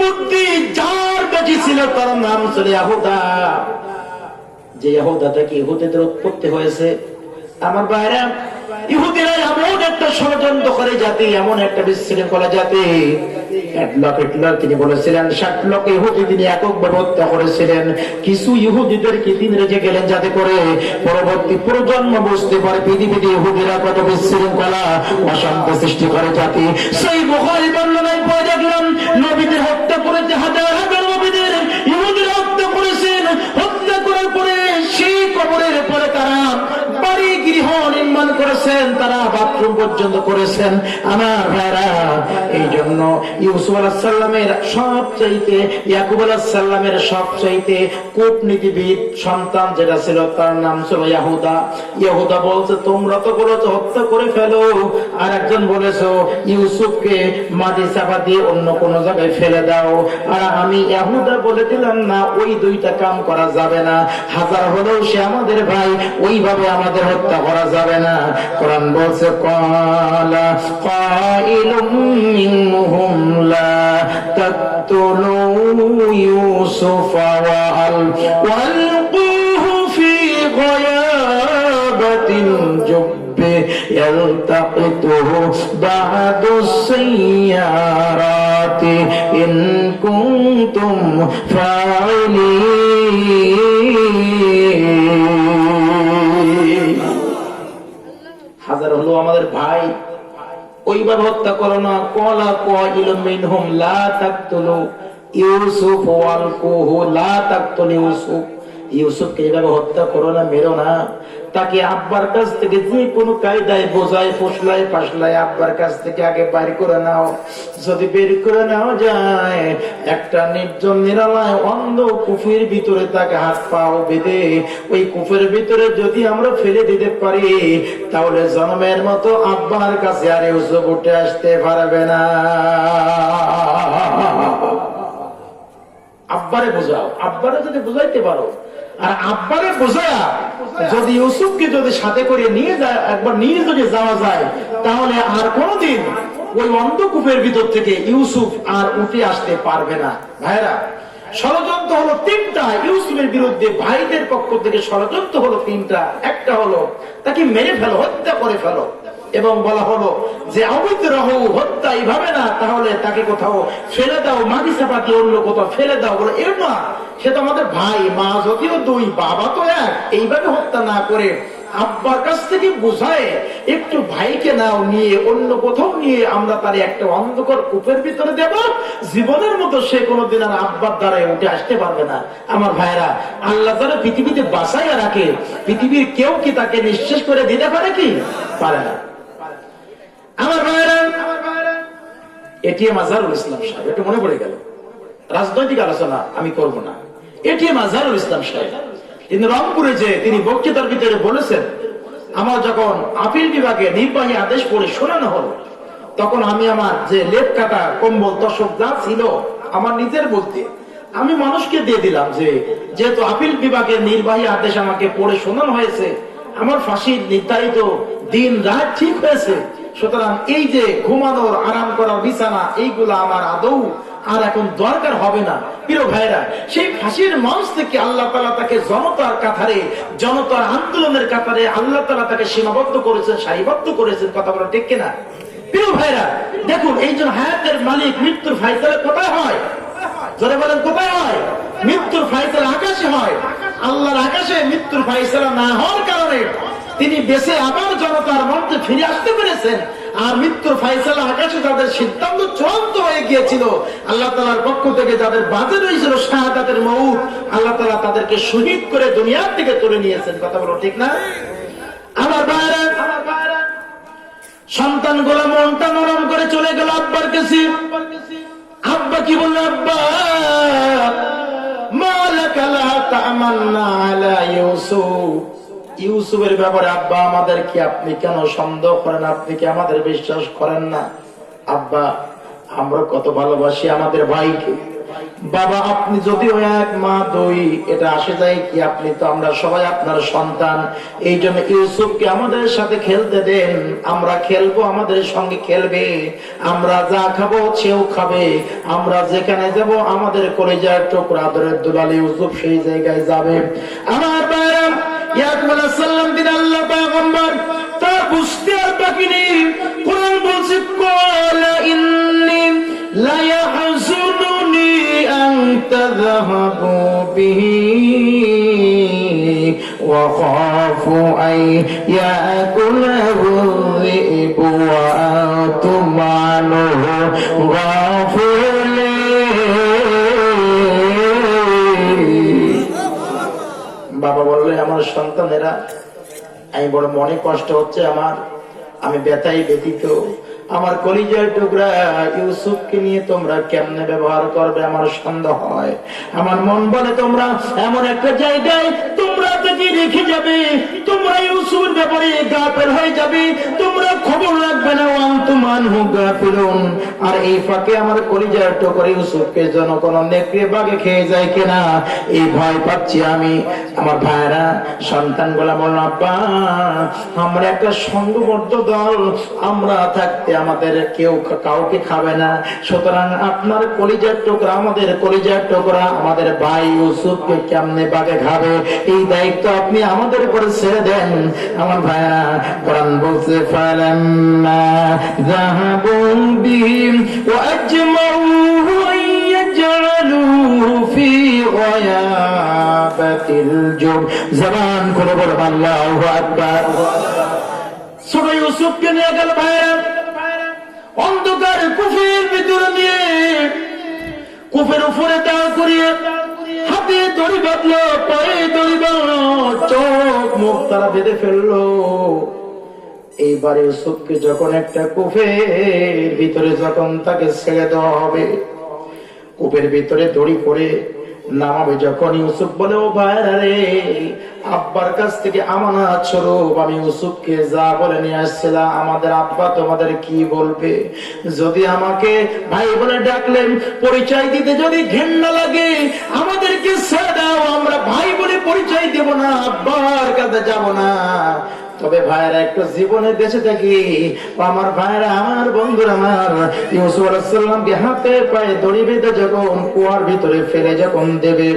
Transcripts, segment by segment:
বুদ্ধি যার বেশি ছিল তার নাম ছিল ইয়াহুদা। যে ইয়াহুদা থেকে ইহুদিদের উৎপত্তি হয়েছে। আমার ভাইরা, ইহুদিরা এমন একটা ষড়যন্ত্রকারী জাতি, এমন একটা বিশৃঙ্খলা জাতি। হিটলার তিনি বলেছিলেন 60 লক্ষ ইহুদি তিনি এককভাবে হত্যা করেছিলেন। কিছু ইহুদিদেরকে তিনি রেখে গেলেন যাতে করে পরবর্তী প্রজন্ম বুঝতে পারে পৃথিবীতে ইহুদিরা কত বিশৃঙ্খলা অশান্তি সৃষ্টি করে জাতি। সেই বুখারী বর্ণনায় পড়ে দেখলাম নবীদের হত্যা করেছে, হাজার হাজার নবীদের ইহুদিরা হত্যা করেছেন। হত্যা করার পরে সেই কবরের পরে তারা বাড়ি গৃহ নির্মাণ করেছেন, তারা বাথরুম পর্যন্ত করেছেন। আমার ভাইরা, এই জন্য ইউসুফ আলাইহিস সালামের সবচাইতে, ইয়াকুব আলাইহিস সালামের সবচাইতে কূটনীতিবিদ সন্তান যেটা ছিল তার নাম ছিল ইয়াহুদা। ইয়াহুদা বলছে তোমরা তো বলেছো হত্যা করে ফেলো, আর একজন বলেছো ইউসুফকে মাটি চাপা দিয়ে অন্য কোন জায়গায় ফেলে দাও। আর আমি ইয়াহুদা বলে দিলাম না, ওই দুইটা কাম করা যাবে না। হাজার হলেও সে আমাদের ভাই, ওইভাবে আমাদের হত্যা করা যাবে না। কোরআন বলছে ক্বালা কাইলুম মিনহুম লা তাকতুলু ইউসুফা ওয়ালকুহু ফি গয়াবাতিল জুব্বি ইয়ালতাকিতুহু বা'দুস সাইয়ারাতি ইন কুনতুম ফাইলিন। হাজার হলো আমাদের ভাই, ওইভাবে হত্যা করো না। ক্বালা কাইলুম মিনহুম লা তাকতুলু ইউসুফ ওয়ালকুহু লা তাকতুলু ইউসুফ, ইউসুফকে এভাবে হত্যা করো না, মেরো না। তাকে আব্বার কাছ থেকে যে কোনো কায়দায় বোঝায় ফুসলায় ফাসলায় আব্বার কাছ থেকে আগে বাইর করে নাও। যদি বের করে নেওয়া যায়, একটা নির্জন নিরালায় অন্ধ কুফের ভিতরে তাকে হাত পাও বেঁধে ওই কুফের ভিতরে যদি আমরা ফেলে দিতে পারি, তাহলে জন্মের মতো আব্বার কাছে আর ইউসুফ উঠে আসতে পারবে না। আব্বারে বোঝাও, আব্বারে যদি বুঝাইতে পারো, আর আব্বারে বোঝা যদি ইউসুফকে যদি সাথে করে নিয়ে যায়, একবার নিয়ে যদি যাওয়া যায়, তাহলে আর কোনদিন ওই অন্ধকূপের ভিতর থেকে ইউসুফ আর উঠে আসতে পারবে না। ভাইরা, ষড়যন্ত্র হলো তিনটা ইউসুফের বিরুদ্ধে, ভাইদের পক্ষ থেকে ষড়যন্ত্র হলো তিনটা। একটা হলো তাকে মেরে ফেলো, হত্যা করে ফেলো, এবং বলা হলো যে অবৈধ রহ হত্যা এইভাবে না, তাহলে তাকে কোথাও ফেলে দাও, মাটি চাপা দিয়ে অন্য কোথাও ফেলে দাও। বলে এর না, সে তো আমাদের ভাই, মা যদিও দুই, বাবা তো এক। এইভাবে হত্যা না করে আব্বার কাছ থেকে বোঝায় একটু ভাইকে নাও, নিয়ে অন্য কোথাও নিয়ে আমরা তার একটা অন্ধকার কূপের ভিতরে দেব। জীবনের মতো সে কোনোদিন আর আব্বার দ্বারাই উঠে আসতে পারবে না। আমার ভাইরা, আল্লাহ যারা পৃথিবীতে বাঁচাইয়া রাখে, পৃথিবীর কেউ কি তাকে নিঃশেষ করে দিতে পারে কি? পারে না। আমার ভাইরা, এটিএম আজহারুল ইসলাম সাহেব, একটু মনে পড়ে গেল, রাজনৈতিক আলোচনা আমি করব না। এটিএম আজহারুল ইসলাম সাহেব তিনি রংপুরে যে তিনি বক্তৃতার ভিতরে বলেছেন, আমার যখন আপিল বিভাগে নির্বাহী আদেশ পড়ে শোনানো হলো, তখন আমি আমার যে লেপ কাটা কম্বল তোশক যা ছিল আমার নিজের বলতে আমি মানুষকে দিয়ে দিলাম, যে যেহেতু আপিল বিভাগের নির্বাহী আদেশ আমাকে পড়ে শোনানো হয়েছে, আমার ফাঁসির নির্ধারিত দিন রাত ঠিক হয়েছে, সুতরাং এই যে ঘুমানোর আরাম করার বিছানা এইগুলা আমার আদৌ আর এখন দরকার হবে না। প্রিয় ভাইরা, সেই ফাঁসির মঞ্চ থেকে আল্লাহ তাআলা তাকে জনতার কাতারে, জনতার আন্দোলনের কাতারে আল্লাহ তাআলা তাকে সীমাবদ্ধ করেছেন, সারিবদ্ধ করেছেন। কথা বলা ঠিক কিনা? প্রিয় ভাইরা, দেখুন এই যে হায়াতের মালিক, মৃত্যুর ফায়সালা কোথায় হয়? জোরে বলেন, কোথায় হয়? মৃত্যুর ফায়সালা আকাশে হয়। আল্লাহর আকাশে মৃত্যুর ফায়সালা না হওয়ার কারণে তিনি বেঁচে আবার জনতার মধ্যে ফিরে আসতে পেরেছেন। আর মৃত্যুর ফায়সালা আকাশে যাদের সিদ্ধান্ত চূড়ান্ত হয়ে গিয়েছিল, আল্লাহ তাআলার পক্ষ থেকে যাদের বাজে রয়েছিল শাহাদাতের মউত, আল্লাহ তাআলা তাদেরকে শহীদ করে দুনিয়ার থেকে তুলে নিয়েছেন। কথা বলো ঠিক না? আমার ভাইরা, সন্তান গুলো মনটা নরম করে চলে গেল আব্বার কাছে। আব্বা কি বলল? আব্বা মালাকা লা তা'মান্না আলা ইউসুফ, ইউসুফের ব্যাপারে আব্বা আমাদের কি আপনি কেন সন্দেহ করেন? আপনি কি আমাদের বিশ্বাস করেন না? আব্বা, আমরা কত ভালোবাসি আমাদের ভাইকে, বাবা আপনি যদিও এক মা দুই, এটা আসে যায় কি, আপনি তো আমরা সবাই আপনার সন্তান, এই জন্য ইউসুফকে আমাদের সাথে খেলতে দেন, আমরা খেলবো, আমাদের সঙ্গে খেলবে, আমরা যা খাবো সেও খাবে, আমরা যেখানে যাব আমাদের কলেজার টুকরা আদরের দুলাল ইউসুফ সেই জায়গায় যাবে। আমার ভাইরা, ইয়াকুব আলাইহিস সালাম দিন আল্লাহ পয়গম্বর, তার বুঝতে আর বাকি নেই। কোরআন বলছে ক্বালা ইন্নী লা ইয়াহযুনুনি আন তাযহাবু বিহি ওয়া খাফু আন ইয়াকুলাহু যি'বু ওয়া আনতুম আনহু গাফিলুন। বাবা বললে, আমার সন্তানেরা, আমি বড় মনে কষ্ট হচ্ছে আমার, আমি ব্যথাই ব্যথিত, আমার কলিজার টুকরা ইউসুফকে নিয়ে তোমরা কেমনে ব্যবহার করবে আমার সন্দেহ হয়। আমার মন বলে তোমরা এমন একটা জায়গায় তোমরা তাকে রেখে যাবে, তোমরা ইউসুফের ব্যাপারে গাফেল হয়ে যাবে, তোমরা খবর রাখবে না, আনতুম আনহু গাফিলুন। আর এই ফাঁকে আমার কলিজার টুকরা ইউসুফকে যেন কোনো নেকড়ে বাগে খেয়ে যায় কিনা এই ভয় পাচ্ছি আমি। আমার ভাইরা, সন্তানগুলা বলল, আব্বা আমরা একটা সংঘবদ্ধ দল, আমরা থাকতে আমাদের কেউ কাউকে খাবে না, সুতরাং আপনার কলিজার টুকরা, আমাদের কলিজার টুকরা আমাদের ভাই ইউসুফকে কেমনে বাগে খাবে, এই দায়িত্ব আপনি আমাদের উপরে ছেড়ে দেন। আমার ভাইয়া, কোরআন বলছে ফালাম্মা যাহাবু বিহিম ওয়া আজমাউ আন ইয়াজআলুহু ফি গায়াবাতিল জুব। জবান খুলে বলুন আল্লাহু আকবার। ছোট ইউসুফকে নিয়ে গেল ভাইয়া অন্ধকার কুফের ভিতরে নিয়ে, কুফের উপরে দাঁড় করিয়ে হাতে দড়ি বাঁধলো, পায়ে দড়ি বাঁধলো, চোখ মুখ তারা বেঁধে ফেললো। এইবারে ইউসুফকে যখন একটা কুফের ভিতরে যখন তাকে ছেড়ে দেওয়া হবে, কূপের ভিতরে দড়ি পড়ে নামাবে যখন, ইউসুফ বলে, ও ভাইরা রে, আব্বার কাছ থেকে আমানত স্বরূপ আমি ইউসুফকে যা বলে নিয়ে আসছিলাম, আমাদের আব্বা তোমাদের কি বলবে? যদি আমাকে ভাই বলে ডাকলেন, পরিচয় দিতে যদি ঘেন্না লাগে, আমাদেরকে ছেড়ে দাও, আমরা ভাই বলে পরিচয় দেব না, আব্বার কাছে যাব না। তবে ভাইরা একটু জীবনে বেঁচে থাকি, আমার ভাইরা, আমার বন্ধুরা, আমার ইউসুফ আলাইহিস সালামকে হাতে পায়ে দড়ি বেঁধে যখন কুয়ার ভিতরে ফেলে যখন দেবে,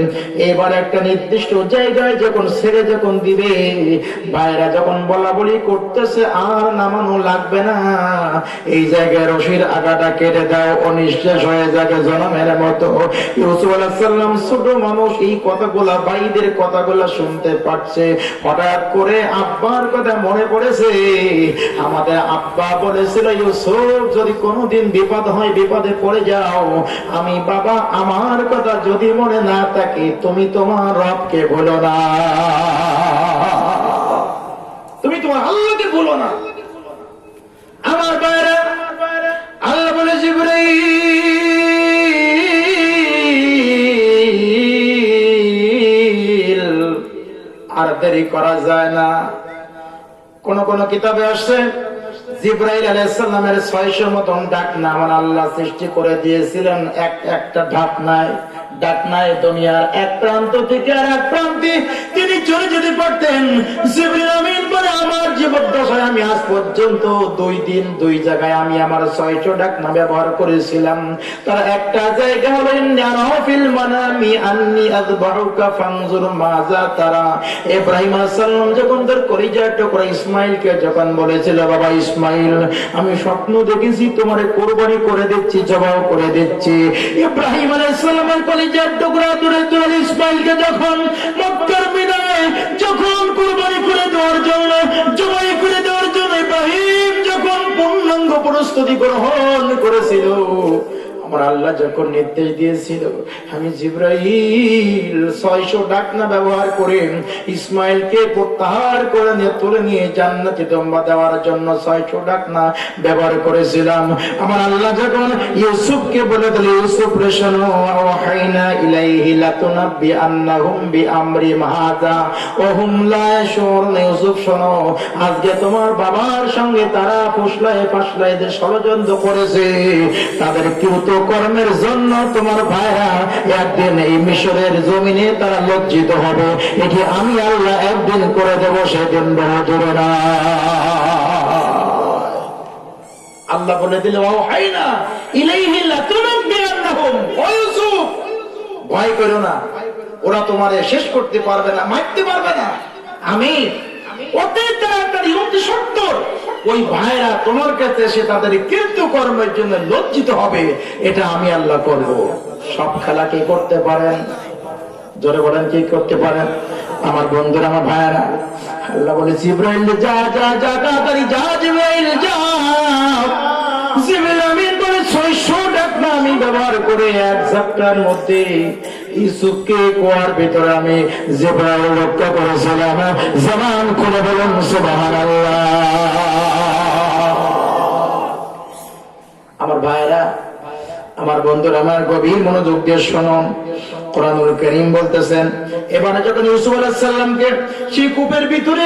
এবার একটা নির্দিষ্ট জায়গায় যখন ছেড়ে যখন দিবে, ভাইরা যখন বলা বলি করতেছে আর নামানো লাগবে না, এই জায়গায় রশির আগাটা কেটে দাও, অনিশ্বাস হয়ে যাবে জনমের মতো। ইউসুফ আলাইহিস সালাম ছোট মানুষ, এই কথাগুলা, ভাইদের কথাগুলা শুনতে পাচ্ছে। হঠাৎ করে আব্বার কথা মনে পড়েছে, আমাদের আব্বা বলেছিল, ইউসুফ যদি কোনোদিন বিপদ হয়, বিপদে পড়ে যাও, আমি বাবা আমার কথা যদি মনে না থাকে, তুমি তোমার রবকে ভুলো না, তুমি তোমার আল্লাহকে ভুলো না। আমার বাইরে আল্লাহ বলে, জিবরাইল আর দেরি করা যায় না। কোন কোন কিতাবে আসছে জিবরাইল আলাইহিস সালামের 600 মতন ডাকনা আমার আল্লাহ সৃষ্টি করে দিয়েছিলেন, একটা ডাকনায় দুনিয়ার এক প্রান্ত থেকে আর এক প্রান্তে তিনি চলে যেতে পারতেন। জিবরাইল আমিন বলে, আমার জীবদ্দশায় আমি আজ পর্যন্ত 2 দিন 2 জায়গায় আমি আমার 600 ডাকনা ব্যবহার করেছিলাম। তার একটা জায়গা হলো নারাফিল মানামি আন্নি আযবাহুকা ফানজুর মাযা তারা। ইব্রাহিম আলাইহিস সালাম যখন তার কলিজার টুকরা ইসমাইলকে যখন বলেছিল, বাবা ইসমাইল, আমি স্বপ্ন দেখেছি তোমারে কুরবানি করে দিচ্ছি, জবাই করে দিচ্ছি। ইব্রাহিম আলাইহিস সালামের কলিজার টুকরা দূরে দূরে ইসমাইলকে যখন মক্কার মিনারে যখন কুরবানি করে দেওয়ার জন্য, জবাই করে দেওয়ার জন্য ইব্রাহিম যখন পূর্ণাঙ্গ প্রস্তুতি গ্রহণ করেছিল, আমার আল্লাহ যখন নির্দেশ দিয়েছিল, আমি জিবরাইল 600 ডাকনা ব্যবহার করে ইসমাইলকে প্রত্যাহার করে নিয়ে তুলে নিয়ে জান্নাতে দম্বা দেওয়ার জন্য 600 ডাকনা ব্যবহার করেছিলাম। আমার আল্লাহ যখন ইউসুফকে বলে দিল, ইউসুফ রে শোনো, ওয়াহাইনা ইলাইহি লাতুনাব্বি আন্নাহুম বিআমরি হাযা ওয়া হুম লা ইয়াশউরুন। ইউসুফ শোনো, আজকে তোমার বাবার সঙ্গে তারা ফুসলায় ফাসলায় যে ষড়যন্ত্র করেছে, তাদের কেউ তো কর্মের জন্য তোমার ভাইরা একদিন এই মিশরের জমিনে তারা লজ্জিত হবে। এটি আমি আল্লাহ একদিন করে দেব, সেদিন বহু দূরে না। আল্লাহ বলে দিল ওয়াহাইনা ইলাইহি লাতুনবিয়ান্নাহুম ওয়া ইউসুফ, ভয় করো না, ওরা তোমারে শেষ করতে পারবে না, মারতে পারবে না। আমি অতি তাড়াতাড়ি অতি সত্তর ওই ভাইরা তোমার কাছে এসে তাদের কীর্তি কর্মের জন্য লজ্জিত হবে, এটা আমি আল্লাহ করব। সব খেলা কি করতে পারেন? জোরে বলেন, কি করতে পারেন? আমার বন্ধুরা, আমার ভাইরা, আল্লাহ বলে জিবরাইল যা যা যা তাড়াতাড়ি যা, জিবরাইল যা। জিবরাইল আমিন বলে 600 ডাকনা আমি ব্যবহার করে এক ঝাপটার মধ্যে ইউসুফকে কুয়ার ভিতরে আমি জিবরাইল রক্ষা করেছিলাম। জবান খুলে বলুন সুবহানাল্লাহ। আমার ভাইরা, আমার বন্ধুরা, আমার গভীর মনোযোগ দিয়ে শুনুন। কোরআনুল কারীম বলতেছেন, এবারে যখন ইউসুফ আলাইহিস সালামকে সেই কূপের ভিতরে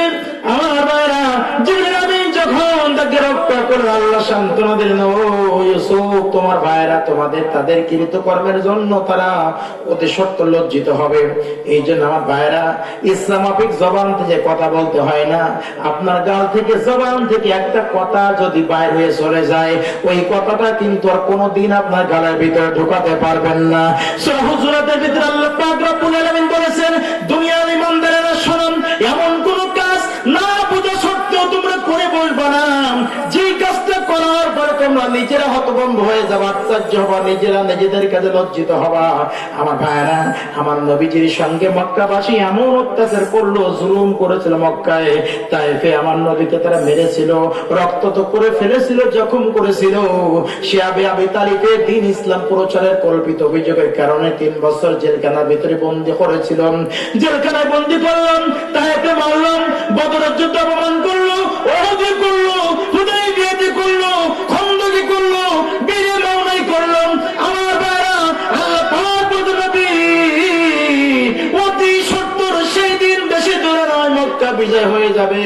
আমার ভাইরা জিবরাইল আমিন যখন তাকে রক্ষা করে আল্লাহ সান্ত্বনা দিলেন, ও ইউসুফ, তোমার ভাইরা তোমাদের তাদের কৃতকর্মের জন্য তারা অতি সত্য লজ্জিত হবে। এই জন্য আমার ভাইরা ইসলামাফিক জবান থেকে কথা বলতে হয় না। আপনার গাল থেকে জবান থেকে একটা কথা যদি বাইর হয়ে চলে যায়, ওই কথাটা কিন্তু আর কোনোদিন আপনার গালের ভিতরে ঢোকাতে পারবেন না। সূরা হুজুরাতের ভিতরে আল্লাহ পাক রব্বুল আলামিন বলেছেন, দুনিয়ার ইমানদারেরা শুনুন, এমন কোন কাজ না বুঝা সত্ত্বেও তোমরা করে বলবা না, যে কাজটা করার পরে তোমরা নিজেরা হতভম্ব হয়ে যাবা, আশ্চর্য হবা, নিজেরা নিজেদের কাছে লজ্জিত হবা। আমার ভাইরা, আমার নবীজির সঙ্গে মক্কাবাসী এমন অত্যাচার করলো, জুলুম করেছিল মক্কায়, তাইফে আমার নবীকে তারা মেরেছিল, রক্ত তো করে ফেলেছিল, জখম করেছিল। শিয়াবে আবি তালিবে দ্বীন ইসলাম প্রচারের কল্পিত অভিযোগের কারণে 3 বছর জেলখানার ভিতরে বন্দী করেছিলাম। জেলখানায় বন্দী করলাম, তাইফে মারলাম, বদরের যুদ্ধ অপমান করলো, ওহদে করলো, হুদাইবিয়াতে করলো, খন্দকে করলো, বীরে মাওনায় করলাম। আমার ভাইরা, আল্লাহ পাক বলে নবী অতি সত্তর সেই দিন বেশি দূরে নয়, মক্কা বিজয় হয়ে যাবে।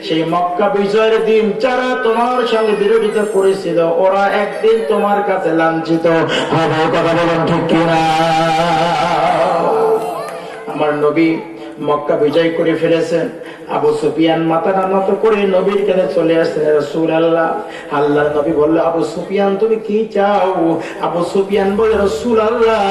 সেই মক্কা বিজয়ের দিন যারা তোমার সঙ্গে বিরোধিতা করেছিল, ওরা একদিন তোমার কাছে লাঞ্ছিত হবে। কথা বলেন ঠিক কিনা? আমার নবী মক্কা বিজয় করে ফেলেছেন। আবু সুফিয়ান মাথাটা নত করে নবীর কাছে চলে আসছেন, রাসূলুল্লাহ। আল্লাহর নবী বলল, আবু সুফিয়ান তুমি কি চাও? আবু সুফিয়ান বলে, রাসূলুল্লাহ,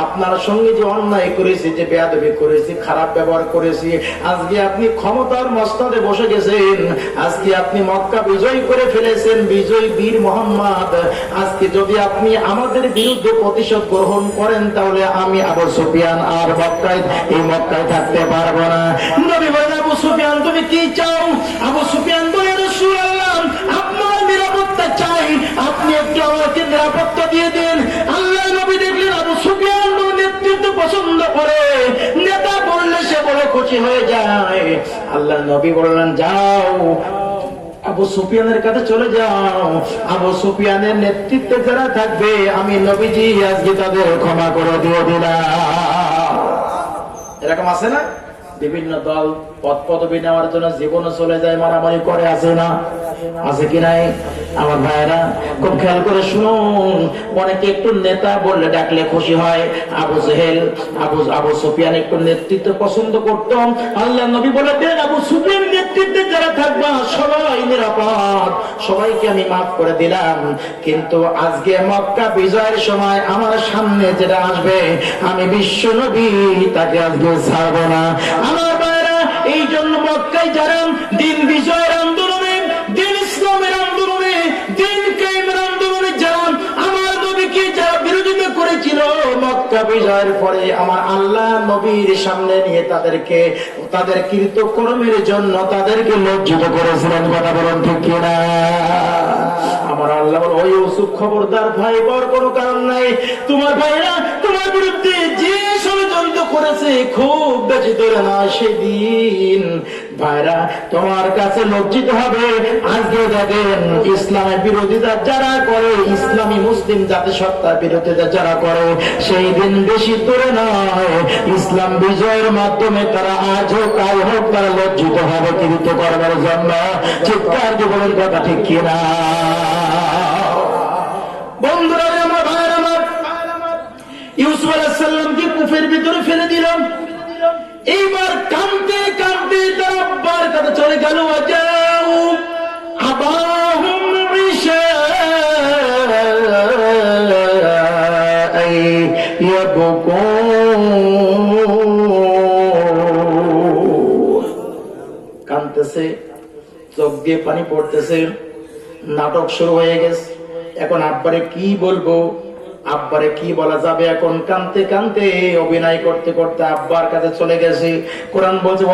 আপনার সঙ্গে যে অন্যায় করেছি, যে বেয়াদবি করেছি, খারাপ ব্যবহার করেছি, আজকে আপনি ক্ষমতার মস্তদে বসে গেছেন, আজকে আপনি মক্কা বিজয় করে ফেলেছেন, বিজয় বীর মুহাম্মদ। আজকে যদি আপনি আমাদের বিরুদ্ধে প্রতিশোধ গ্রহণ করেন, তাহলে আমি আবু সুফিয়ান আর মক্কায় থাকতে পারবো না। নবী বলেন, আবু সুফিয়ান তুমি কি চাও? আবু সুফিয়ান বলে, রাসূলুল্লাহ, আপনার নিরাপত্তা চাই, আপনি একটু আমাকে নিরাপত্তা দিয়ে দেন। আল্লাহ নবী দেখলেন আবু সুফিয়ান নেতৃত্ব পছন্দ করে, নেতা বললে সে বড় খুশি হয়ে যায়। আল্লাহ নবী বললেন, যাও আবু সুফিয়ানের কাছে চলে যাও, আবু সুফিয়ানের নেতৃত্বে যারা থাকবে আমি নবীজি আজকে তাদের ক্ষমা করে দিয়ে দিলাম। এরকম আছে না? বিভিন্ন দল পদ পদবি নেওয়ার জন্য জীবনে চলে যায়, মারামারি করে, আছে না? আছে কি নাই? আমার ভাইরা খুব খেয়াল করে শুনুন, অনেকে একটু নেতা বললে ডাকলে খুশি হয়। আবু জেহেল, আবু সুফিয়ান একটু নেতৃত্ব পছন্দ করত। আল্লাহ নবী বলে দেন, আবু সুফিয়ান নেতৃত্বে যারা থাকবা সবাই নিরাপদ, সবাইকে আমি মাফ করে দিলাম। কিন্তু আজকে মক্কা বিজয়ের সময় আমার সামনে যেটা আসবে, আমি বিশ্ব নবী তাকে আজকে ছাড়বো না। আমার ভাইরা, এই জন্য মক্কায় যারা দিন বিজয়ের আন্দোলনে, দিন ইসলামের আন্দোলনে, দিন কায়েমের আন্দোলনে যারা আমার নবীকে যারা বিরোধিতা করেছিল, মক্কা বিজয়ের পরে আমার আল্লাহ নবীর সামনে নিয়ে তাদেরকে তাদের কৃতকর্মের জন্য তাদেরকে লজ্জিত করেছিলেন। কথা বলেন ঠিক কিনা? আমার আল্লাহ বলে, ওই ইউসুফ খবরদার, ভাই বর কোনো কারণ নাই। তোমার ভাইরা তোমার বিরুদ্ধে যে ষড়যন্ত্র করেছে, খুব বেশি দূরে না, সেদিন ভাইরা তোমার কাছে লজ্জিত হবে। আজকে দেখেন ইসলামের বিরোধিতা যারা করে, ইসলামী মুসলিম জাতিসত্তার বিরোধিতা যারা করে, সেই দিন বেশি দূরে নয়, ইসলাম বিজয়ের মাধ্যমে তারা আজ হোক কাল হোক তারা লজ্জিত হবে কৃতকর্মের জন্য। চিৎকার দিয়ে বলেন কথা ঠিক কিনা? বন্ধুরা কূপের ভিতরে ফেলে দিলাম। এইবার কাঁদতে কাঁদতে তার আব্বার কাছে চলে গেল। যাও আবাহুম কাঁদতেছে, চোখ দিয়ে পানি পড়তেছে, নাটক শুরু হয়ে গেছে। এখন আব্বারে কি বলবো, আব্বারে কি বলা যাবে? এখন কাঁদতে কাঁদতে অভিনয় করতে করতে আব্বার কাছে চলে গেছে। কোরআন বলছে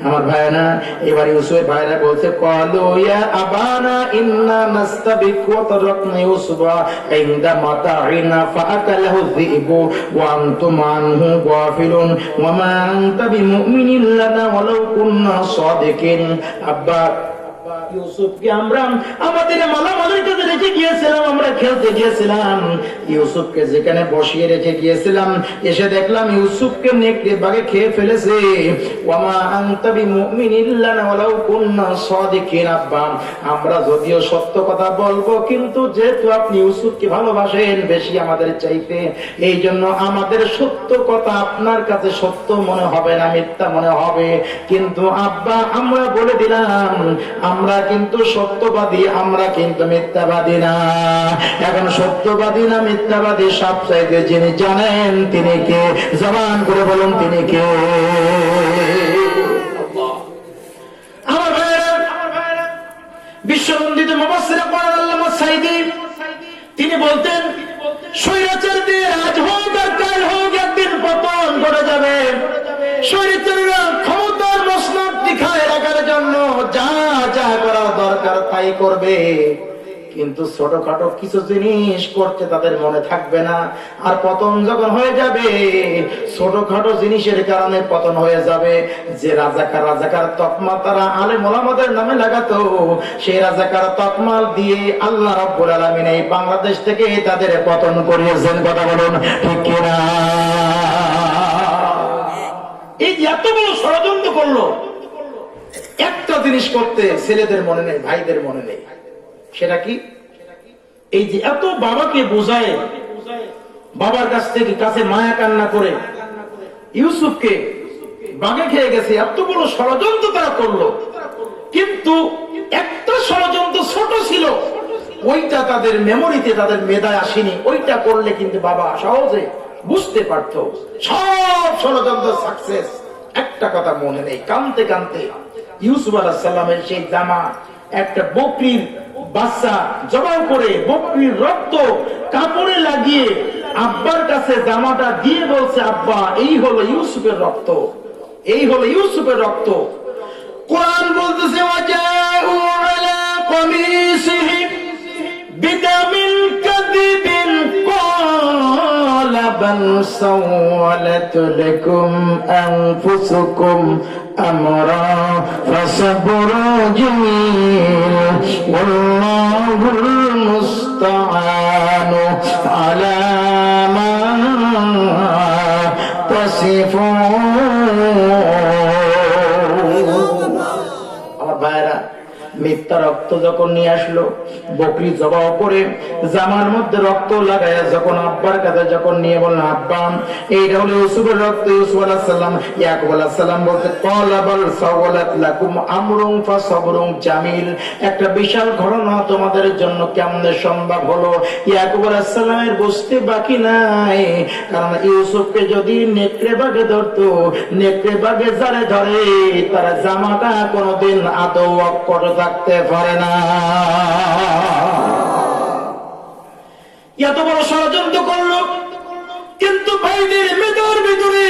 আমার ভাইরা, এবার ইউসুফের ভাইরা বলছে ক্বালু ইয়া আবানা ইন্না নাস্তাবিকু ওয়া তারাকনা ইউসুফা ইনদা মাতাইনা ফাআকালাহু যিবু ওয়া আনতুম আনহু গাফিলুন ওয়া মা আনতা বিমুমিনিন লানা ওয়ালাউ কুন্না সাদিকিন। আব্বা, ইউসুফকে আমরা আমাদের মালামালের কাছে রেখে গিয়েছিলাম, আমরা খেলতে গিয়েছিলাম, ইউসুফকে যেখানে বসিয়ে রেখে গিয়েছিলাম, এসে দেখলাম ইউসুফকে নেকড়ে বাঘে খেয়ে ফেলেছে। ওয়ামা আনতা বিমুমিনিন লানা ওয়ালাউ কুন্না সাদিকিন। আব্বা, আমরা যদিও সত্য কথা বলবো, কিন্তু যেহেতু আপনি ইউসুফকে ভালোবাসেন বেশি আমাদের চাইতে, এই জন্য আমাদের সত্য কথা আপনার কাছে সত্য মনে হবে না, মিথ্যা মনে হবে। কিন্তু আব্বা, আমরা বলে দিলাম আমরা কিন্তু সত্যবাদী, আমরা কিন্তু মিথ্যাবাদী না। এখন সত্যবাদী না মিথ্যাবাদী সবচাইতে যিনি জানেন তিনি কে? জবান করে বলুন তিনি কে? আমার ভাইরা, বিশ্ববন্দিত মুফাসসির আল্লামা সাঈদী তিনি বলতেন, স্বৈরাচারদের আজ হোক আর কাল হোক একদিন পতন ঘটে যাবে। স্বৈরাচারীরা ক্ষমতার মসনদ টিকায় রাখার জন্য যা যা করা দরকার তাই করবে, কিন্তু ছোটখাটো কিছু জিনিস করতে তাদের মনে থাকবে না। আর পতন যখন হয়ে যাবে, ছোটখাটো জিনিসের কারণে পতন হয়ে যাবে। যে রাজাকার রাজাকার তকমা তারা আলেম ওলামাদের নামে লাগাতো, সেই রাজাকার তকমা দিয়ে আল্লাহ রাব্বুল আলামিন এই বাংলাদেশ থেকে তাদের পতন করিয়েছেন। কথা বলুন ঠিক কিনা? এই যে এত বড় ষড়যন্ত্র করলো, একটা জিনিস করতে ছেলেদের মনে নেই, ভাইদের মনে নেই। সেটা কি? এই যে এত বাবাকে বোঝায়, বাবার কাছ থেকে কাছে মায়া কান্না করে ইউসুফকে বাগে খেয়ে গেছে, এত বড় ষড়যন্ত্র তারা করলো। কিন্তু একটা ষড়যন্ত্র ছোট ছিল, ওইটা তাদের মেমোরিতে, তাদের মেধায় আসেনি। ওইটা করলে কিন্তু বাবা সহজে বুঝতে পারত। সব ষড়যন্ত্র সাকসেস, একটা কথা মনে নেই। কানতে কানতে ইউসুফ আলাইহিস সালামের সেই জামা, একটা বকরির বাচ্চা জবাই করে বকরির রক্ত কাপড়ে লাগিয়ে আব্বার কাছে জামাটা দিয়ে বলছে, আব্বা এই হলো ইউসুফের রক্ত, এই হলো ইউসুফের রক্ত। কোরআন বলতেছে ওয়াজাউ আলা কমিসিহি বিদামিন কাযিবিন ক্বালা বাল সাওয়ালাত লাকুম আনফুসুকুম আমরা ফাসাবরু জামিল ওয়াল্লাহুল মুস্তাআনু আলা মা তাসিফুন। আমার ভাইরা, মিথ্যা রক্ত যখন নিয়ে আসলো, বকরি জবাহ করে জামার মধ্যে রক্ত লাগায় যখন আব্বার কাছে যখন নিয়ে বললেন, আব্বা এইটা হলো ইউসুফের রক্ত। ইউসুফ আলাইহিস সালাম, ইয়াকুব আলাইহিস সালাম বলতে ক্বালা বাল সাওয়ালাত লাকুম আমরুন ফাসাবরুন জামিল। একটা বিশাল ঘটনা তোমাদের জন্য কেমনে সম্ভব হলো? ইয়াকুব আলাইহিস সালামের বুঝতে বাকি নাই, কারণ ইউসুফকে যদি নেকড়ে বাঘে ধরতো, নেকড়ে বাঘে যারে ধরে তারা জামাটা কোনোদিন আদৌ অক্ষত থাকতে পারে না। এত বড় ষড়যন্ত্র করলো, কিন্তু ভাইদের মেধার ভিতরে,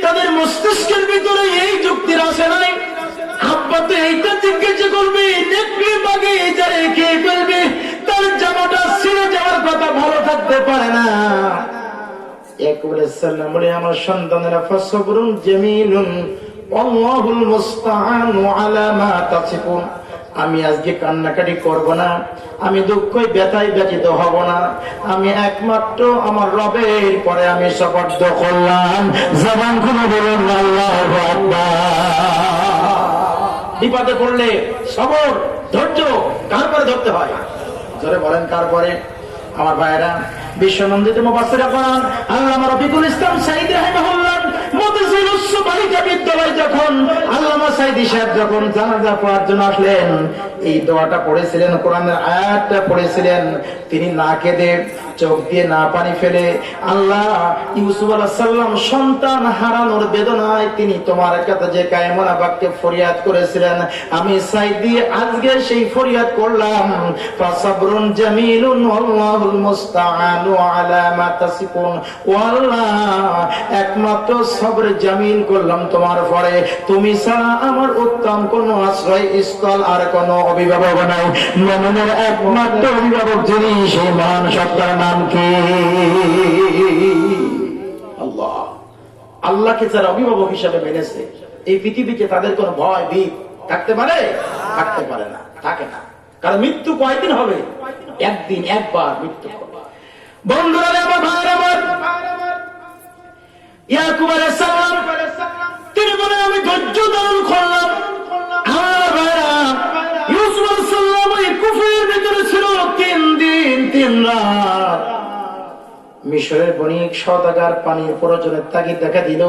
তাদের মস্তিষ্কের ভিতরে এই যুক্তির আসে নাই। আব্বা তো এইটা জিজ্ঞাসা করবে, নেকড়ে বাঘে যারে খেয়ে ফেলবে তার জামাটা ছিঁড়ে যাওয়ার কথা ভালো থাকতে পারে না। ইয়াকুব আলাইহিস সালাম বলে, আমার সন্তানেরা ফাসবরুন জামিলুন আল্লাহুল মুস্তাআনু আলা মা তাসিফুন। আমি আজকে কান্নাকাটি করব না, আমি দুঃখই ব্যথায় ব্যথিত হব না, আমি একমাত্র আমার রবের পরে আমি শপথ করলাম। জবান খুলে বলুন আল্লাহু আকবার। বিপদে পড়লে সবর ধৈর্য কার পরে ধরতে হয়? জোরে বলেন কার পরে? আমার ভাইয়েরা, বিশ্বনন্দিত মুফাসসির কোরআন আল্লামা রফিকুল ইসলাম সাঈদী রাহিমাহুল্লাহ মতিঝিল উচ্চ বালিকা বিদ্যালয় যখন আল্লামা সাঈদী সাহেব যখন জানাজা পড়ার জন্য আসলেন, এই দোয়াটা পড়েছিলেন, কোরআনের আয়াতটা পড়েছিলেন। তিনি না কেঁদে, চোখ দিয়ে না পানি ফেলে, আল্লাহ ইউসুফ আলাইহিস সালাম সন্তান হারানোর বেদনায় তিনি তোমার কাছে যে কায়মনা বাক্যে ফরিয়াদ করেছিলেন, আমি সাঈদী আজকে সেই ফরিয়াদ করলাম। ফাসাবরুন জামিলুন ওয়াল্লাহুল মুস্তাআনু আলা মা তাসিফুন। ও আল্লাহ, একমাত্র সবর জামিল করলাম তোমার পরে, তুমি ছাড়া আমার উত্তম কোনো আশ্রয় স্থল আর কোনো অভিভাবক নাই। মুমিনের একমাত্র অভিভাবক যিনি, সেই মহান সত্তার নাম কি? আল্লাহ। আল্লাহকে যারা অভিভাবক হিসাবে মেনেছে, এই পৃথিবীতে তাদের কোনো ভয় ভীত থাকতে পারে? থাকতে পারে না, থাকে না। কারণ মৃত্যু কয়দিন হবে? একদিন, একবার মৃত্যু হবে। বন্ধুরা আমার, ভাইরা আমার, ইয়াকুব আলাইহিস সালাম তিনি বলে আমি ধৈর্য ধারণ করলাম। আমার ভাইরা, ইউসুফ আলাইহিস সালাম এই কুফের ভিতরে ছিল 3 দিন 3 রাত। মিশরের বণিক সওদাগর পানির প্রয়োজনের তাগিদ দেখা দিল।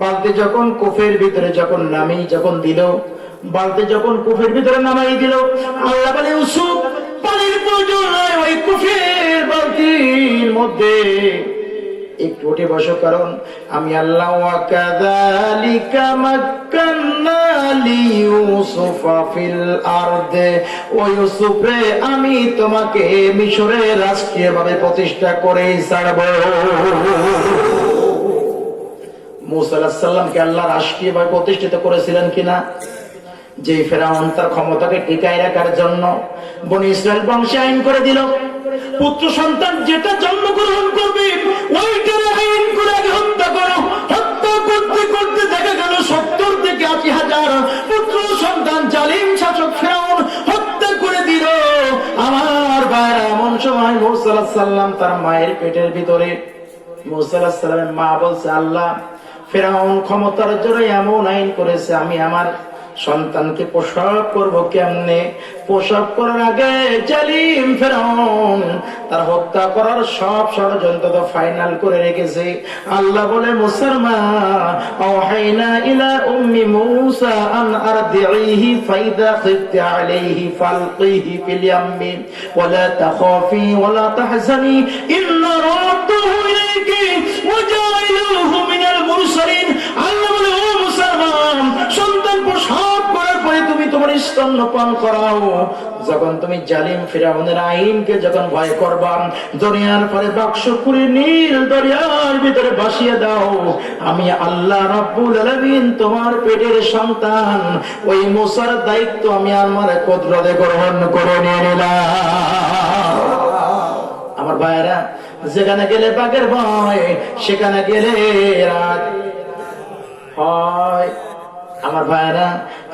বালতি যখন কুফের ভিতরে যখন নামিয়ে যখন দিল, বালতি যখন কুফের ভিতরে নামাই দিল, আল্লাহ বলে ইউসুফ পানির প্রয়োজন নাই, ওই কুফের বালতির মধ্যে একটু উঠে বসো, কারণ আমি আল্লাহ ওয়াকাযালিকা মাক্কান্না লিইউসুফা ফিল আরদে। ও ইউসুফ রে, আমি তোমাকে মিশরে রাষ্ট্রীয়ভাবে প্রতিষ্ঠা করে ছাড়ব। মুসা আলাইহিস সালামকে আল্লাহ রাষ্ট্রীয়ভাবে প্রতিষ্ঠিত করেছিলেন কিনা? যে ফেরাউন তার ক্ষমতাকে টিকায় রাখার জন্য বনি ইসরায়েল বংশে আইন করে দিল, পুত্র সন্তান যেটা জন্মগ্রহণ করবে ওইটার আইন করে আগে হত্যা করো। হত্যা করতে করতে দেখা গেল 70 থেকে 80 হাজার পুত্র সন্তান জালিম শাসক ফেরাউন হত্যা করে দিল। আমার ভাইরা, এমন সময় মুসা আলাইহিস সালাম তার মায়ের পেটের ভিতরে, মুসা আলাইহিস সালামের মা বলছে, আল্লাহ ফেরাউন ক্ষমতার জোরে এমন আইন করেছে, আমি আমার সন্তানকে প্রসব করব কেমনে? প্রসব করার আগে জালিম ফেরাউন তার হত্যা করার সব ষড়যন্ত্র তো ফাইনাল করে রেখেছে। আল্লাহ বলে, মুসলমান আওহাইনা ইলা উম্মি মূসা আন আরদিহি ফাইদা খিফতি আলাইহি ফালকিহি ফিল ইয়াম্মি ওয়ালা তাখাফি ওয়ালা তাহজানি ইন্না রাদ্দুহু ইলাইকি ওয়া জাইলুহু মিনাল মুরসালিন। আল্লাহ বলে, ও মুসলমান, সন্তান প্রসব করার পরে তুমি তোমার স্তন্যপান করাও। যখন তুমি জালিম ফিরাউনের আইনকে যখন ভয় করবা, দুনিয়ার পরে বাক্স করে নীল দরিয়ার ভিতরে ভাসিয়ে দাও। আমি আল্লাহ রাব্বুল আলামিন তোমার পেটের সন্তান ওই মুসার দায়িত্ব আমি আমার কুদরতে গ্রহণ করে নিয়ে নিলাম। আমার ভাইরা, যেখানে গেলে বাঘের ভয়, সেখানে গেলে রাত হয়। আমার ভাইরা,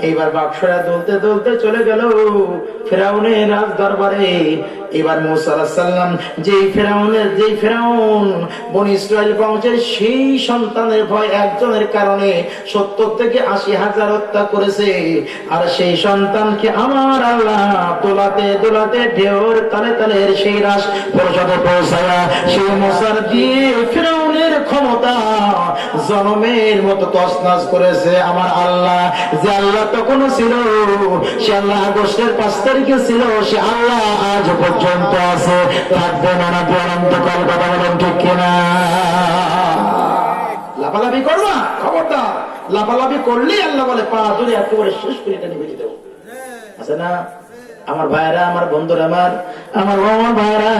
এইবার বাক্সরা দুলতে দুলতে চলে গেল ফেরাউনের রাজ দরবারে। এবার মুসা আলাইহিস সালাম যেই ফেরাউন বনি ইসরাইল বংশের সেই সন্তানের ভয় একজনের কারণে 70 থেকে 80 হাজার হত্যা করেছে, আর সেই সন্তানকে আমার আল্লাহ দোলাতে দোলাতে ঢেউর তালে তালে সেই রাস পৌঁছাতে পৌঁছায়া সেই মুসার দিয়ে ফেরাউনের ক্ষমতা জনমের মতো তছনছ করেছে। আমার আল্লাহ, যে আল্লাহ তখনও ছিল, সে আল্লাহ আগস্টের 5 তারিখে ছিল, সে আল্লাহ আজ পর্যন্ত আছে, থাকবে না অনন্তকাল। কথা বলেন ঠিক কিনা? লাফালাফি করবা, খবরদার। লাফালাফি করলেই আল্লাহ বলে পা ধরে একেবারে শেষ করে টেনে বেঁচে দেবো। আছে না আমার ভাইরা, আমার বন্ধুরা, আমার ভাইরা,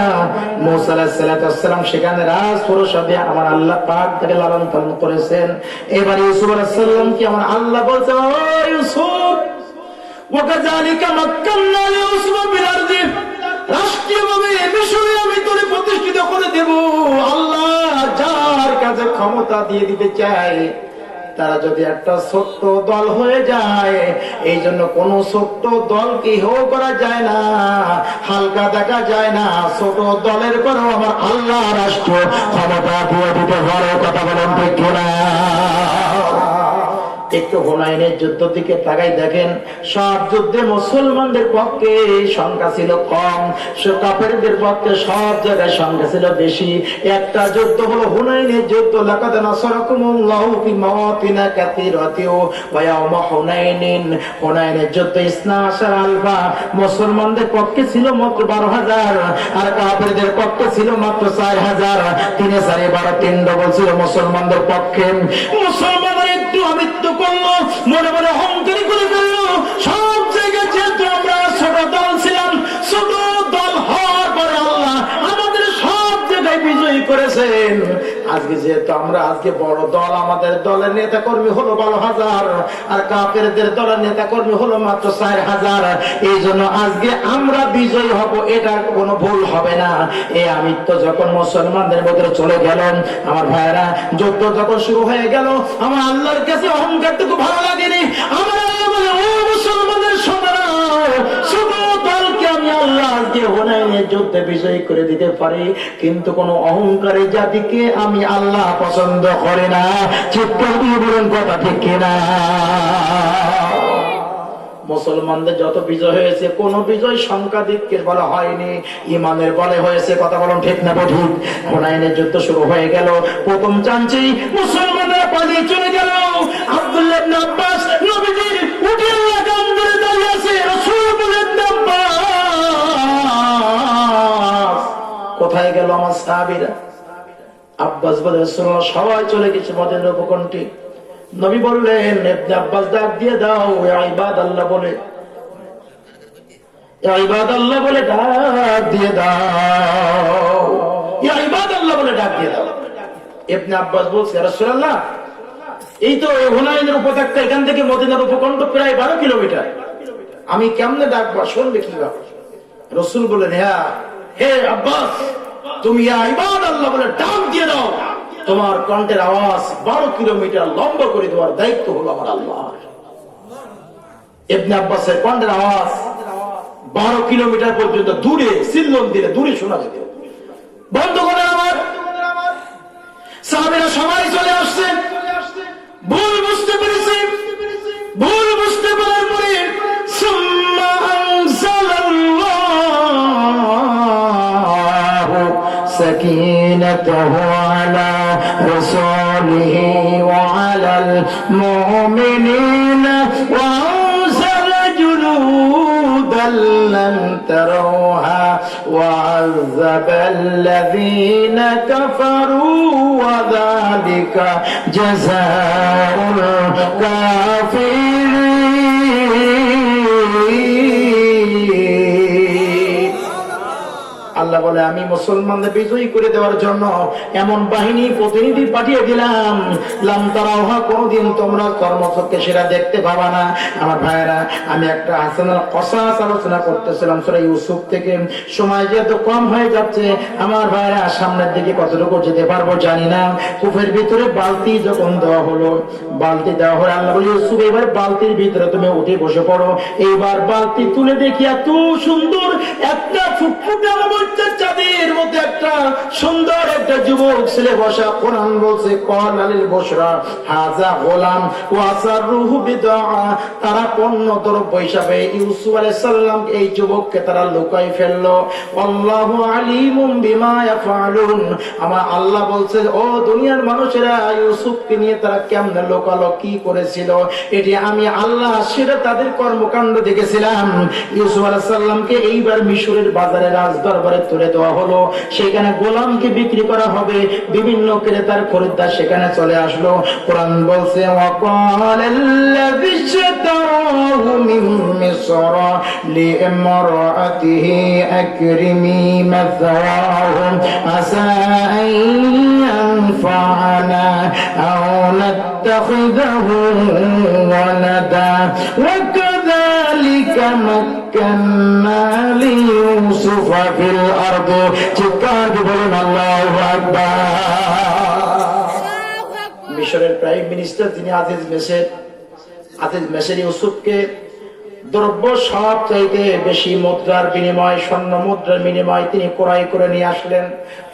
মুসা আলাইহিস সালাম সেখানে রাজ পুরুষাদে আমার আল্লাহ পাক তাকে লালন পালন করেছেন। এবার ইউসুফ আলাইহিস সালাম কি আমার আল্লাহ বলছে, ও ইউসুফ, ওয়াকাযালিকা মাক্কান্না লিইউসুফ ফিল আরদি, রাষ্ট্রীয়ভাবে মিশরে আমি তোরে প্রতিষ্ঠিত করে দেব। আল্লাহ যার কাছে ক্ষমতা দিয়ে দিতে চায়, তারা যদি একটা ছোট্ট দল হয়ে যায়, এই জন্য কোন ছোট্ট দলকে হেয় করা যায় না, হালকা দেখা যায় না। ছোট দলের পরেও আমার আল্লাহ রাষ্ট্র ক্ষমতা দিয়ে দিতে পারে। কথা বলেন ঠিক কিনা? একটু হুনাইনের যুদ্ধ দিকে তাকাই দেখেন, সব যুদ্ধে মুসলমানদের পক্ষে সংখ্যা ছিল কম, কাফেরদের পক্ষে সব জায়গায় সংখ্যা ছিল বেশি। একটা যুদ্ধ হলো হুনাইনের যুদ্ধ। লাকাদ নাসারাকুমুল্লাহু ফি মাওয়াতিনা কাসীরাতিন ওয়া ইয়াওমা হুনাইনিন। হুনাইনের যুদ্ধ 12,000 মুসলমানদের পক্ষে ছিল মাত্র 12,000, আর কাফেরদের পক্ষে ছিল মাত্র 4,000। 3 4 12 3 ডবল ছিল মুসলমানদের পক্ষে। মুসলমানরা একটু আমৃত্যু করলো, মনে মনে অহংকারী করে ফেললো। সব জায়গায় যেহেতু আমরা ছোট দল ছিলাম, ছোট দল হওয়ার পরে আল্লাহ আমাদের সব জায়গায় বিজয়ী করেছেন। আজকে যেহেতু আমরা আজকে বড় দল, আমাদের দলের নেতা কর্মী হলো 12,000, আর কাফেরদের দলের নেতা কর্মী হলো মাত্র 4,000। এই জন্য আজকে আমরা বিজয়ী হব, এটা কোনো ভুল হবে না। এই আমিত্ব যখন মুসলমানদের মধ্যে চলে গেল, আমার ভাইয়েরা, যুদ্ধ যখন শুরু হয়ে গেল, আমার আল্লাহর কাছে অহংকারটুকু ভালো লাগেনি। আমার আল্লাহ বলে, ও মুসলমানদের সোনারা, ছোট দলকে আমি আল্লাহ আজকে হুনাইনের যুদ্ধে বিজয়ী করে দিতে পারি, কিন্তু কোন অহংকারী জাতিকে আমি আল্লাহ পছন্দ করে না। চিৎকার দিয়ে বলুন কথা ঠিক কিনা? মুসলমানদের যত বিজয় হয়েছে, কোন বিজয় সংখ্যা দিকের বলা হয়নি, ইমানের বলে হয়েছে। কথা বলুন ঠিক না ঠিক? হুনাইনের যুদ্ধ শুরু হয়ে গেল, প্রথম চান্সে মুসলমানরা পালিয়ে চলে গেল। আব্দুল্লাহ ইবনে আব্বাস নবীজির উটের লাগাম ধরে দাঁড়িয়ে আছে। রাসূল বলেন, আব্বাস কোথায় গেল আমার সাহাবীরা? আব্বাস বলে, রাসূলুল্লাহ সবাই চলে গেছে মদিনার উপকণ্ঠে। নবী বললেন, ইবনে আব্বাস ডাক দিয়ে দাও, ইয়া ইবাদাল্লাহ বলে, ইয়া ইবাদাল্লাহ বলে ডাক দিয়ে দাও, ইয়া ইবাদাল্লাহ বলে ডাক দিয়ে দাও। ইবনে আব্বাস বলছে, ইয়া রাসূলুল্লাহ, এই তো হুনাইনের উপত্যকা, এখান থেকে মদিনার উপকণ্ঠ প্রায় 12 কিলোমিটার, আমি কেমনে ডাকবো, শুনবে কিভাবে? রাসূল বলেন, হ্যাঁ হে আব্বাস, তুমি ইয়া ইবাদাল্লাহ বলে ডাক দিয়ে দাও, তোমার কণ্ঠের আওয়াজ 12 কিলোমিটার লম্বা করে দেওয়ার দায়িত্ব হলো আমার আল্লাহ। ইবনে আব্বাসের কণ্ঠের আওয়াজ 12 কিলোমিটার পর্যন্ত দূরে, সিল্লন দিলে দূরে শোনা যেত। বন্ধ করে আমার সাহাবীরা সবাই চলে আসছে, ভুল বুঝতে পেরেছে। ভুল বুঝতে পারার পরে সুম্মা আনজালাল্লাহু সাকিনাতাহু আলা রাসূলিহি ওয়া আলাল মুমিনিনা ওয়া আরসালা জুনুদান লাম তারাওহা ওয়া আযাবাল্লাযীনা কাফারু ওয়া যালিকা জাযাউল কাফিরিন। আল্লাহ বলে, আমি মুসলমানদের বিজয়ী করে দেওয়ার জন্য এমন বাহিনী প্রতিনিধি পাঠিয়ে দিলাম, লাম তারাওহা, কোনদিন তোমরা কর্মচক্রে সেটা দেখতে পাবা না। আমার ভাইয়েরা, আমি একটা হাসানুল কসাস আলোচনা করতেছিলাম সূরা ইউসুফ থেকে। সময় যেহেতু কম হয়ে যাচ্ছে, আমার ভাইয়েরা সামনের দিকে কতটুকু যেতে পারবো জানি না। কূপের ভিতরে বালতি যখন দেওয়া হলো, বালতি দেওয়া হলো, আল্লাহ বলে, ইউসুফ এবার বালতির ভিতরে তুমি উঠে বসে পড়ো। এইবার বালতি তুলে দেখি এত সুন্দর একটা ফুটফুটে চাঁদের মধ্যে একটা সুন্দর একটা যুবক ছেলে বসা। কোরআন বলছে, ক্বালালিল বুশরা হাযা গোলাম ওয়া সাররুহু বিদআ, তারা পণ্য দ্রব্য হিসাবে ইউসুফ আলাইহিস সালাম এই যুবককে তারা লুকাই ফেললো। আল্লাহু আলিমুম বিমা ইয়াফআলুন, আমার আল্লাহ বলছে, ও দুনিয়ার মানুষেরা, ইউসুফকে নিয়ে তারা কেমনে লোকালো, কি করেছিল, এটি আমি আল্লাহ সেটা তাদের কর্মকাণ্ড দেখেছিলাম। ইউসুফ আলাইহিস সালামকে এইবার মিশরের বাজারে রাজদরবারে তুলে দেওয়া হলো। সেখানে গোলামকে বিক্রি করা হবে, বিভিন্ন ক্রেতার খরিদ্দার সেখানে চলে আসলো। কোরআন বলছে, ওয়াকালাল্লাযী ইশতারাহু মিন মিসর লিইমরাআতিহি আকরিমি মাসওয়াহু আসা আন ইয়ানফা'না আও নাত্তাখিযাহু ওয়ালাদা ওয়া কাযালিকা মাক্কান্না লিইউসুফ ফিল আরদ। চিৎকার দিয়ে বলুন আল্লাহু আকবার। মিশরের প্রাইম মিনিস্টার, তিনি আজিজ মেসর ইউসুফকে দ্রব্য সব চাইতে বেশি মুদ্রার বিনিময়, স্বর্ণ মুদ্রার বিনিময় তিনি ক্রয় করে নিয়ে আসলেন।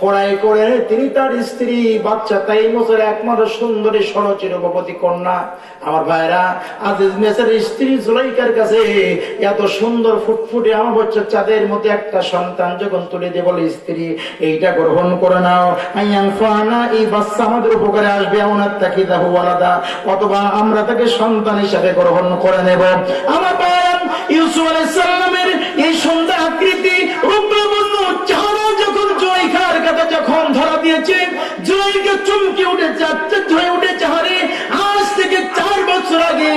ক্রয় করে তিনি তার স্ত্রী, বাচ্চা, তাই বছর একমাত্র সুন্দরী সরচি রূপবতী কন্যা, আমার ভাইরা, আজিজ মেসের স্ত্রী জুলাইকার কাছে এত সুন্দর ফুটফুটে আমার বছর চাঁদের মধ্যে একটা সন্তান যখন তুলে দিয়ে বলে, স্ত্রী এইটা গ্রহণ করে নাও, এই বাচ্চা আমাদের উপকারে আসবে, অথবা আমরা তাকে সন্তান হিসাবে গ্রহণ করে নেব। আমার ইউসুফ আলাইহিস সালামের এই সুন্দর আকৃতি, রূপবর্ণ চেহারা যখন জুলাইখার কাছে যখন ধরা দিয়েছে, জুলাইখা চমকে উঠেছে, আশ্চর্য হয়ে উঠেছে। আরে আজ থেকে 4 বছর আগে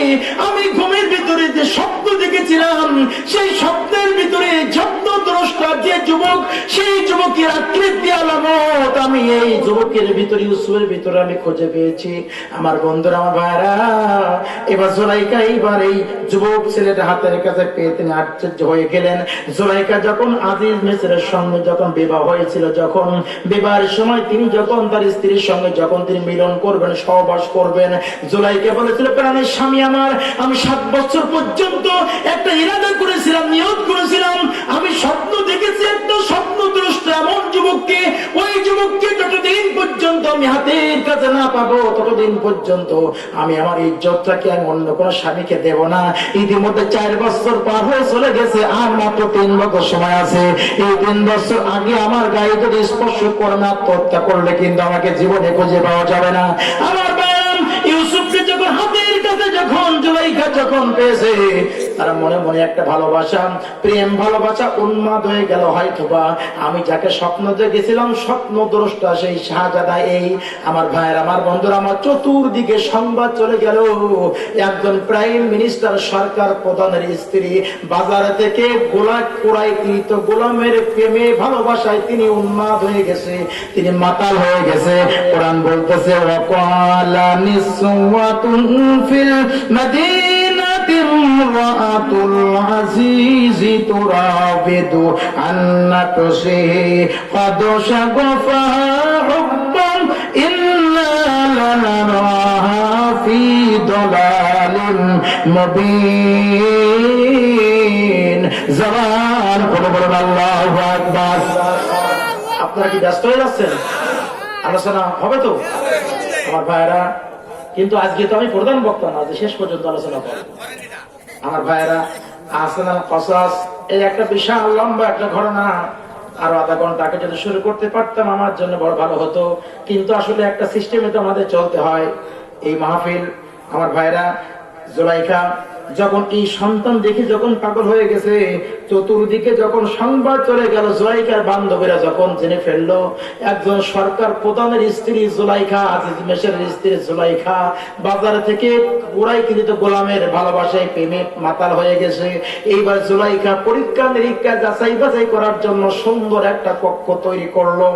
আমি ঘুমের ভিতরে যে স্বপ্ন দেখেছিলাম, সেই স্বপ্নের ভিতরে স্বপ্নদ্রষ্টা যে যুবক, সেই যুবকের আকৃতি আলামত আমি এই যুবকের ভিতরে, ইউসুফের ভিতরে আমি খুঁজে পেয়েছি। আমার বন্ধুরা, আমার ভাইরা, এবার জুলাইখা এইবার এই যুবক ছেলেটা হাতের কাছে পেয়ে তিনি আশ্চর্য হয়ে গেলেন। জুলাইখা যখন আজিজ মিসরের সঙ্গে যখন বিবাহ হয়েছিল, যখন বিবাহের সময় তিনি যখন তার স্ত্রীর সঙ্গে যখন তিনি মিলন করবেন, সহবাস করবেন, জুলাইখা বলেছিল, প্রাণের স্বামী আমার, আমি 7 বছর পর্যন্ত একটা ইরাদা করেছিলাম, নিয়ত করেছিলাম, আমি স্বপ্ন দেখেছি একটা স্বপ্নদ্রষ্টা এমন যুবককে, ওই যুবককে যতদিন পর্যন্ত আমি হাতের কাছে না পাবো, ততদিন পর্যন্ত আমি আমার ইজ্জতটাকে আমি অন্য কোন স্বামীকে দেব না। ইতিমধ্যে 4 বছর পার হয়ে চলে গেছে, আর মাত্র 3 বছর সময় আছে। এই 3 বছর আগে আমার গায়ে যদি স্পর্শ করে না, আত্মহত্যা করলে কিন্তু আমাকে জীবনে খুঁজে পাওয়া যাবে না। আমার ইউসুফকে যখন হাতের কাছে যখন জুলাইখা যখন পেয়েছে, তার মনে মনে একটা ভালোবাসা, প্রেম ভালোবাসা উন্মাদ হয়ে গেল। হয়তোবা আমি যাকে স্বপ্ন দেখেছিলাম, স্বপ্নদ্রষ্টা সেই শাহজাদা এই। আমার ভাইয়ের, আমার বন্ধুরা, আমার চতুর্দিকে সংবাদ চলে গেল, একজন প্রাইম মিনিস্টার, সরকার প্রধানের স্ত্রী বাজার থেকে ক্রয়কৃত গোলামের প্রেমে ভালোবাসায় তিনি উন্মাদ হয়ে গেছে, তিনি মাতাল হয়ে গেছে। কোরআন বলতেছে, ওয়াকালা নিসওয়াতুন ফিল মাদিনাতি ইমরাতুল আজিজি তুরাবিদু আন নাফসিহি ক্বাদ শাগাফা হুব্বান ইন্না লানারাহা ফি দালালিন মুবিন। জবান বলে বলেন আল্লাহু আকবার। আপনারা কি ব্যস্ত হয়ে যাচ্ছেন? আলোচনা হবে তো আমার ভাইয়েরা? কিন্তু আজকে তো আমি প্রধান বক্তা না, যে শেষ পর্যন্ত আলোচনা করব। আমার ভাইয়েরা, আসনাল কসাস এই একটা বিশাল লম্বা একটা ঘটনা, আরো আধা ঘন্টা আগে যদি শুরু করতে পারতাম আমার জন্য বড় ভালো হতো। কিন্তু আসলে একটা সিস্টেমে তো আমাদের চলতে হয়। এই মাহফিল, আমার ভাইয়েরা, জুলাইখা যখন এই সন্তান দেখে যখন পাগল হয়ে গেছে, চতুর্দিকে যখন সংবাদ চলে গেল, জুলাইখার বান্ধবীরা যখন জেনে ফেললো একজন সরকার প্রধানের স্ত্রী জুলাইখা, আজিজ মিসরের স্ত্রী জুলাইখা বাজার থেকে ক্রয়কৃত গোলামের ভালোবাসায় প্রেমে মাতাল হয়ে গেছে। এইবার জুলাইখা পরীক্ষা নিরীক্ষা যাচাই বাছাই করার জন্য সুন্দর একটা কক্ষ তৈরি করলো।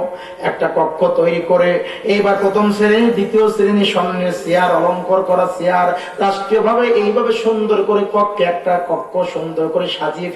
একটা কক্ষ তৈরি করে এইবার প্রথম শ্রেণী, দ্বিতীয় শ্রেণী, স্বর্ণের চেয়ার, অলংকার করা চেয়ার, রাষ্ট্রীয় ভাবে এইভাবে সুন্দর করে কক্ষে একটা কক্ষ সুন্দর করে সাজিয়ে